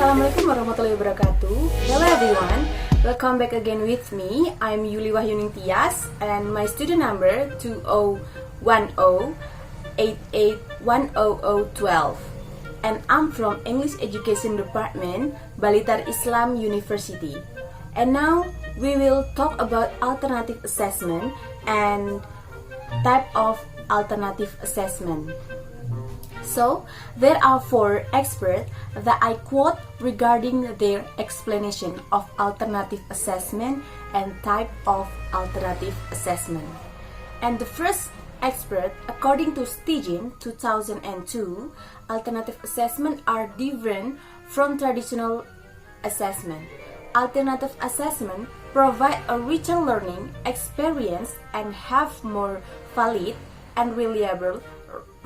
Assalamualaikum warahmatullahi wabarakatuh. Hello everyone, welcome back again with me. I'm Yuli Wahyuning Tyas and my student number 201088100012. And I'm from English Education Department, Balitar Islam University. And now we will talk about alternative assessment and type of alternative assessment. So, there are 4 experts that I quote regarding their explanation of alternative assessment and type of alternative assessment. And the first expert, according to Stigin 2002, alternative assessment are different from traditional assessment. Alternative assessment provide a richer learning experience and have more valid and reliable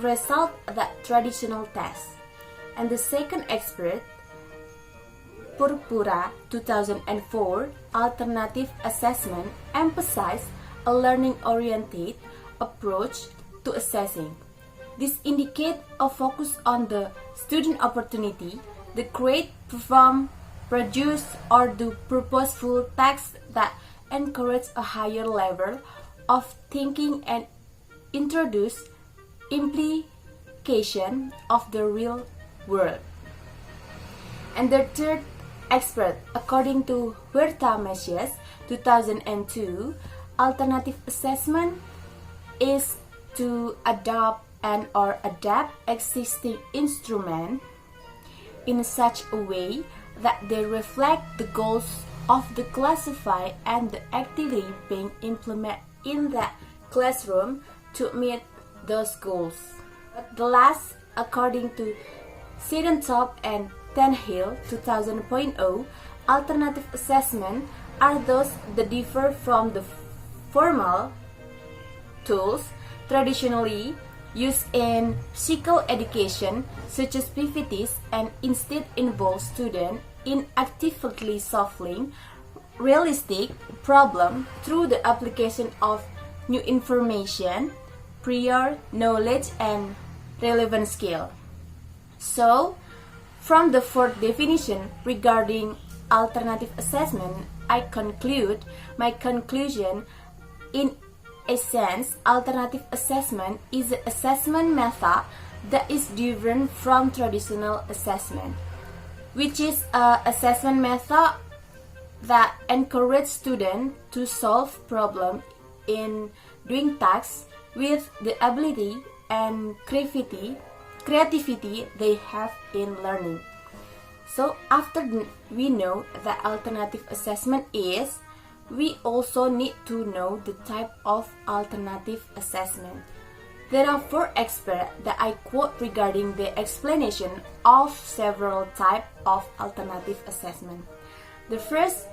result than traditional tests. And the second expert, Purpura 2004, alternative assessment emphasize a learning-oriented approach to assessing. This indicates a focus on the student opportunity, the create, perform, produce, or do purposeful tasks that encourage a higher level of thinking and introduce implication of the real world. And the third expert, according to Wahyuning 2002, alternative assessment is to adopt and or adapt existing instrument in such a way that they reflect the goals of the classified and the activity being implemented in the classroom to meet those goals. But the last, according to Sidentop and Tenhill 2000.0, alternative assessment are those that differ from the formal tools traditionally used in physical education, such as PVTs, and instead involve students in actively solving realistic problems through the application of new information, prior knowledge, and relevant skill. So, from the fourth definition regarding alternative assessment, I conclude my conclusion. In essence, alternative assessment is an assessment method that is different from traditional assessment, which is an assessment method that encourages students to solve problems in doing tasks with the ability and creativity they have in learning. So after we know that alternative assessment is, we also need to know the type of alternative assessment. There are 4 experts that I quote regarding the explanation of several types of alternative assessment. The first,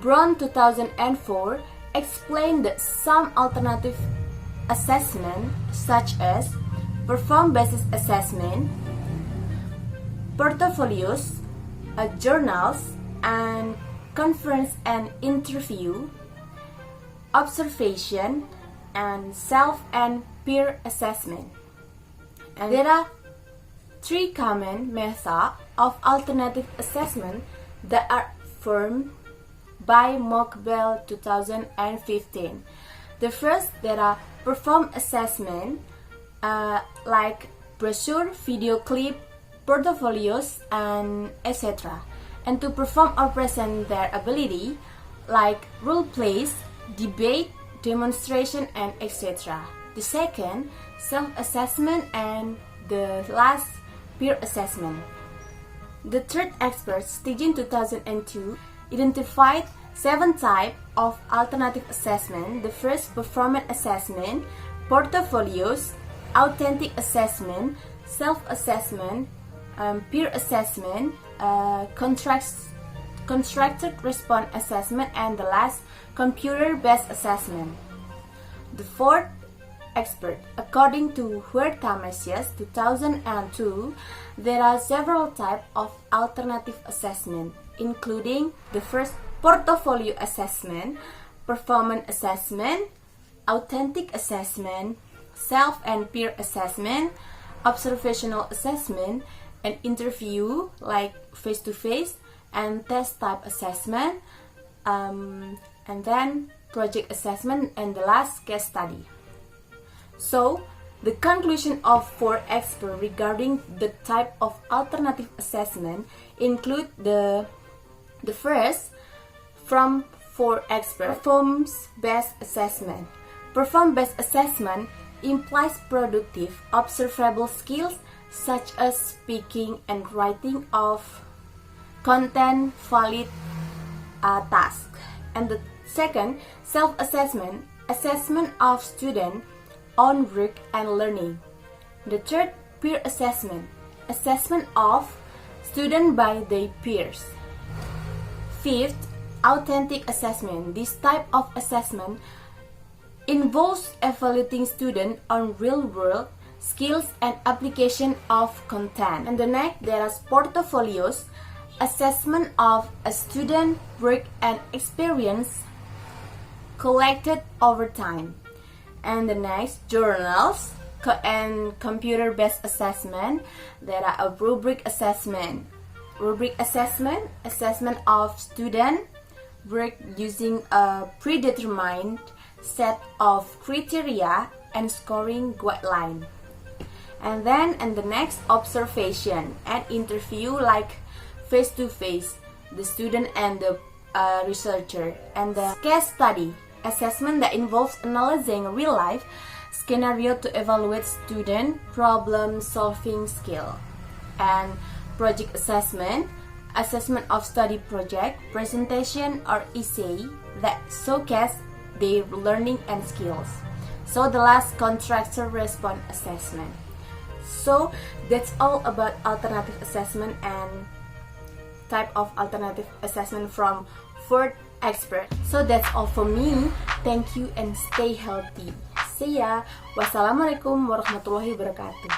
Brown 2004, explained that some alternative assessment such as performance-based assessment, portfolios, journals, and conference and interview, observation, and self and peer assessment. And there are 3 common methods of alternative assessment that are formed by Mokbel 2015. The first, there are perform assessment like brochure, video clip, portfolios, and etc. And to perform or present their ability like role plays, debate, demonstration, and etc. The second, self-assessment, and the last, peer assessment. The third expert, Stigin 2002, identified 7 types of alternative assessment. The first, performance assessment, portfolios, authentic assessment, self-assessment, peer assessment, constructed response assessment, and the last, computer-based assessment. The fourth expert, according to Wahyuning 2002, there are several types of alternative assessment, including the first, portfolio assessment, performance assessment, authentic assessment, self and peer assessment, observational assessment, an interview like face-to-face and test type assessment, and then project assessment, and the last case study. So the conclusion of 4 experts regarding the type of alternative assessment include the first from 4 experts: performance-based assessment. Performance-based assessment implies productive, observable skills such as speaking and writing of content valid tasks. And the second, self-assessment, assessment of student on work and learning. The third, peer assessment, assessment of student by their peers. Fifth, authentic assessment. This type of assessment involves evaluating students on real-world skills and application of content. And the next, there are portfolios, assessment of a student work and experience collected over time. And the next, journals and computer-based assessment. There are a rubric assessment. Rubric assessment, assessment of student work using a predetermined set of criteria and scoring guideline. And then, and the next, observation and interview like face-to-face, the student and the researcher. And the case study, assessment that involves analyzing real-life scenario to evaluate student problem-solving skill. And project assessment, assessment of study project, presentation or essay that showcase their learning and skills. So the last, contractor response assessment. So that's all about alternative assessment and type of alternative assessment from 4 experts. So that's all for me. Thank you and stay healthy. See ya. Wassalamualaikum warahmatullahi wabarakatuh.